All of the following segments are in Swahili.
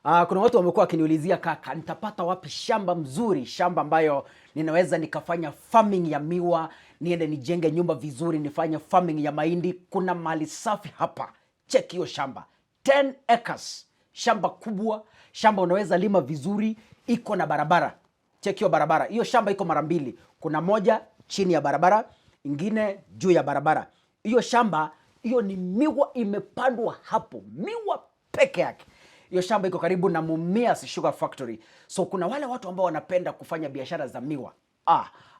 Kuna watu wamekuwa wakiniulizia, kaka, nitapata wapi shamba mzuri, shamba ambayo ninaweza nikafanya farming ya miwa, niende nijenge nyumba vizuri, nifanye farming ya mahindi. Kuna mali safi hapa. Check hiyo shamba. 10 acres. Shamba kubwa, shamba unaweza lima vizuri, iko na barabara. Check hiyo barabara. Hiyo shamba iko mara mbili. Kuna moja chini ya barabara, ingine juu ya barabara. Hiyo shamba, hiyo ni miwa imepandwa hapo. Miwa peke yake. Hiyo shamba iko karibu na Mumias Sugar Factory. So kuna wale watu ambao wanapenda kufanya biashara za miwa.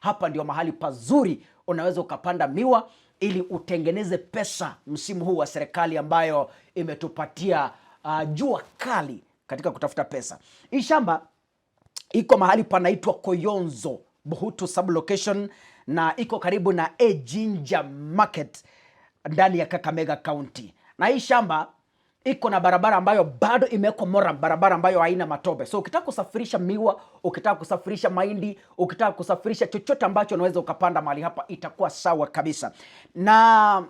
Hapa ndio mahali pazuri unaweza ukapanda miwa ili utengeneze pesa msimu huu wa serikali ambayo imetupatia jua kali katika kutafuta pesa. Hii shamba iko mahali panaitwa Koyonzo, Buhutu sublocation, na iko karibu na Ejinja Market ndani ya Kakamega County. Na hii shamba iko na barabara ambayo bado imewekwa moram, barabara ambayo haina matope. So ukitaka kusafirisha miwa, ukitaka kusafirisha mahindi, ukitaka kusafirisha chochote ambacho unaweza ukapanda mahali hapa, itakuwa sawa kabisa. Na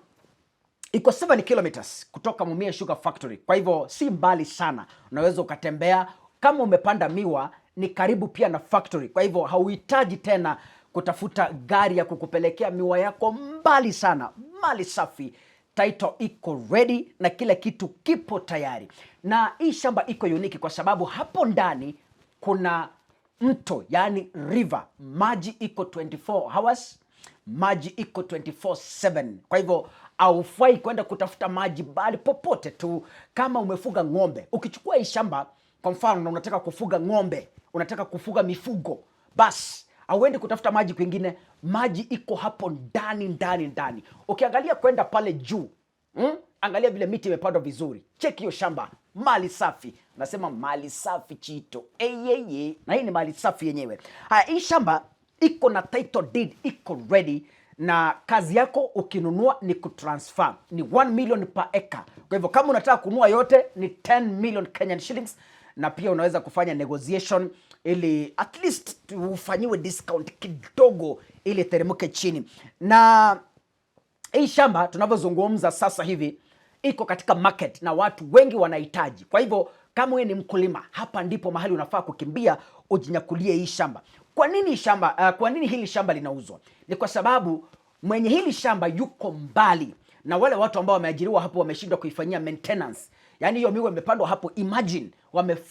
iko 7 kilometers kutoka Mumias Sugar Factory. Kwa hivyo si mbali sana. Unaweza ukatembea. Kama umepanda miwa, ni karibu pia na factory. Kwa hivyo hauhitaji tena kutafuta gari ya kukupelekea miwa yako mbali sana. Mali safi. Title iko ready na kila kitu kipo tayari. Na hii shamba iko unique kwa sababu hapo ndani kuna mto, yani river. Maji iko 24 hours. Maji iko 24/7. Kwa hivyo haufai kwenda kutafuta maji bali popote tu. Kama umefuga ng'ombe, ukichukua hii shamba kwa mfano unataka kufuga ng'ombe, unataka kufuga mifugo, basi hauendi kutafuta maji kwingine. Maji iko hapo ndani. Ukiangalia kwenda pale juu, angalia vile miti imepandwa vizuri. Check hiyo shamba, mali safi. Nasema mali safi Chito. Na hii ni mali safi yenyewe. Hii shamba iko na title deed, iko ready, na kazi yako ukinunua ni kutransfer. Ni 1 million per acre. Kwa hivyo kama unataka kununua yote ni 10 million Kenyan shillings, na pia unaweza kufanya negotiation ili at least ufanyiwe discount kidogo ili teremke chini. Na hii shamba tunavyozungumza sasa hivi iko katika market na watu wengi wanahitaji. Kwa hivyo kama wewe ni mkulima, hapa ndipo mahali unafaa kukimbia ujinyakulie hii shamba. Kwa nini hili shamba linauzwa? Ni kwa sababu mwenye hili shamba yuko mbali na wale watu ambao wameajiriwa hapo wameshindwa kuifanyia maintenance. Yaani hiyo miwa imepandwa hapo, imagine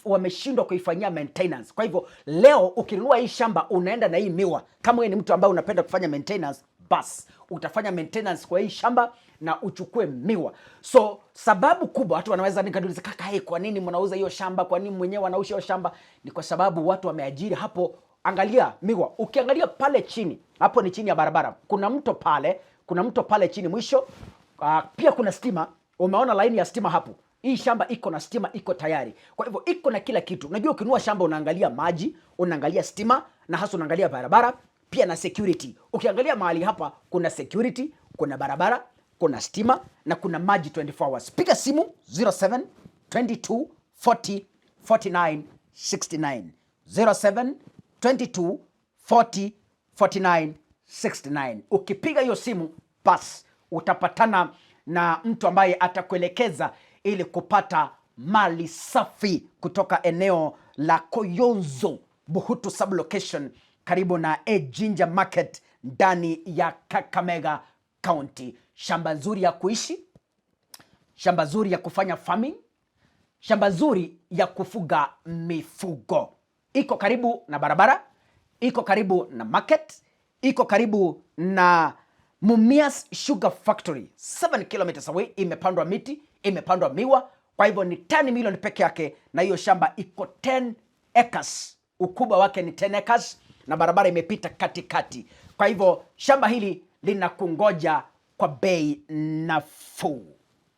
wameshindwa kuifanyia maintenance. Kwa hivyo leo ukinunua hii shamba unaenda na hii miwa. Kama wewe ni mtu ambaye unapenda kufanya maintenance, bas utafanya maintenance kwa hii shamba na uchukue miwa. So sababu kubwa watu wanaweza nikaduliza, kaka, kwa nini mnauza hiyo shamba? Kwa nini mwenyewe anausha hiyo shamba? Ni kwa sababu watu wameajiri hapo. Angalia miwa, ukiangalia pale chini, hapo ni chini ya barabara. Kuna mto pale chini mwisho. Pia kuna stima. Umeona laini ya stima hapo. Hii shamba iko na stima, iko tayari. Kwa hivyo iko na kila kitu. Unajua ukinunua shamba unaangalia maji, unaangalia stima, na hasa unaangalia barabara, pia na security. Ukiangalia mahali hapa kuna security, kuna barabara, kuna stima na kuna maji 24 hours. Piga simu 07 22 40 49 69. 07 22 40 49 69. Ukipiga hiyo simu, bas utapatana na mtu ambaye atakuelekeza ili kupata mali safi kutoka eneo la Koyonzo, Buhutu sublocation, karibu na Ejinja Market ndani ya Kakamega County. Shamba nzuri ya kuishi, shamba nzuri ya kufanya farming, shamba nzuri ya kufuga mifugo. Iko karibu na barabara, iko karibu na market, iko karibu na Mumias Sugar Factory. 7 kilometers away. Imepandwa miti, imepandwa miwa. Kwa hivyo ni 10 million peke yake, na hiyo shamba iko 10 acres. Ukubwa wake ni 10 acres na barabara imepita katikati. Kwa hivyo shamba hili linakungoja kwa bei nafuu.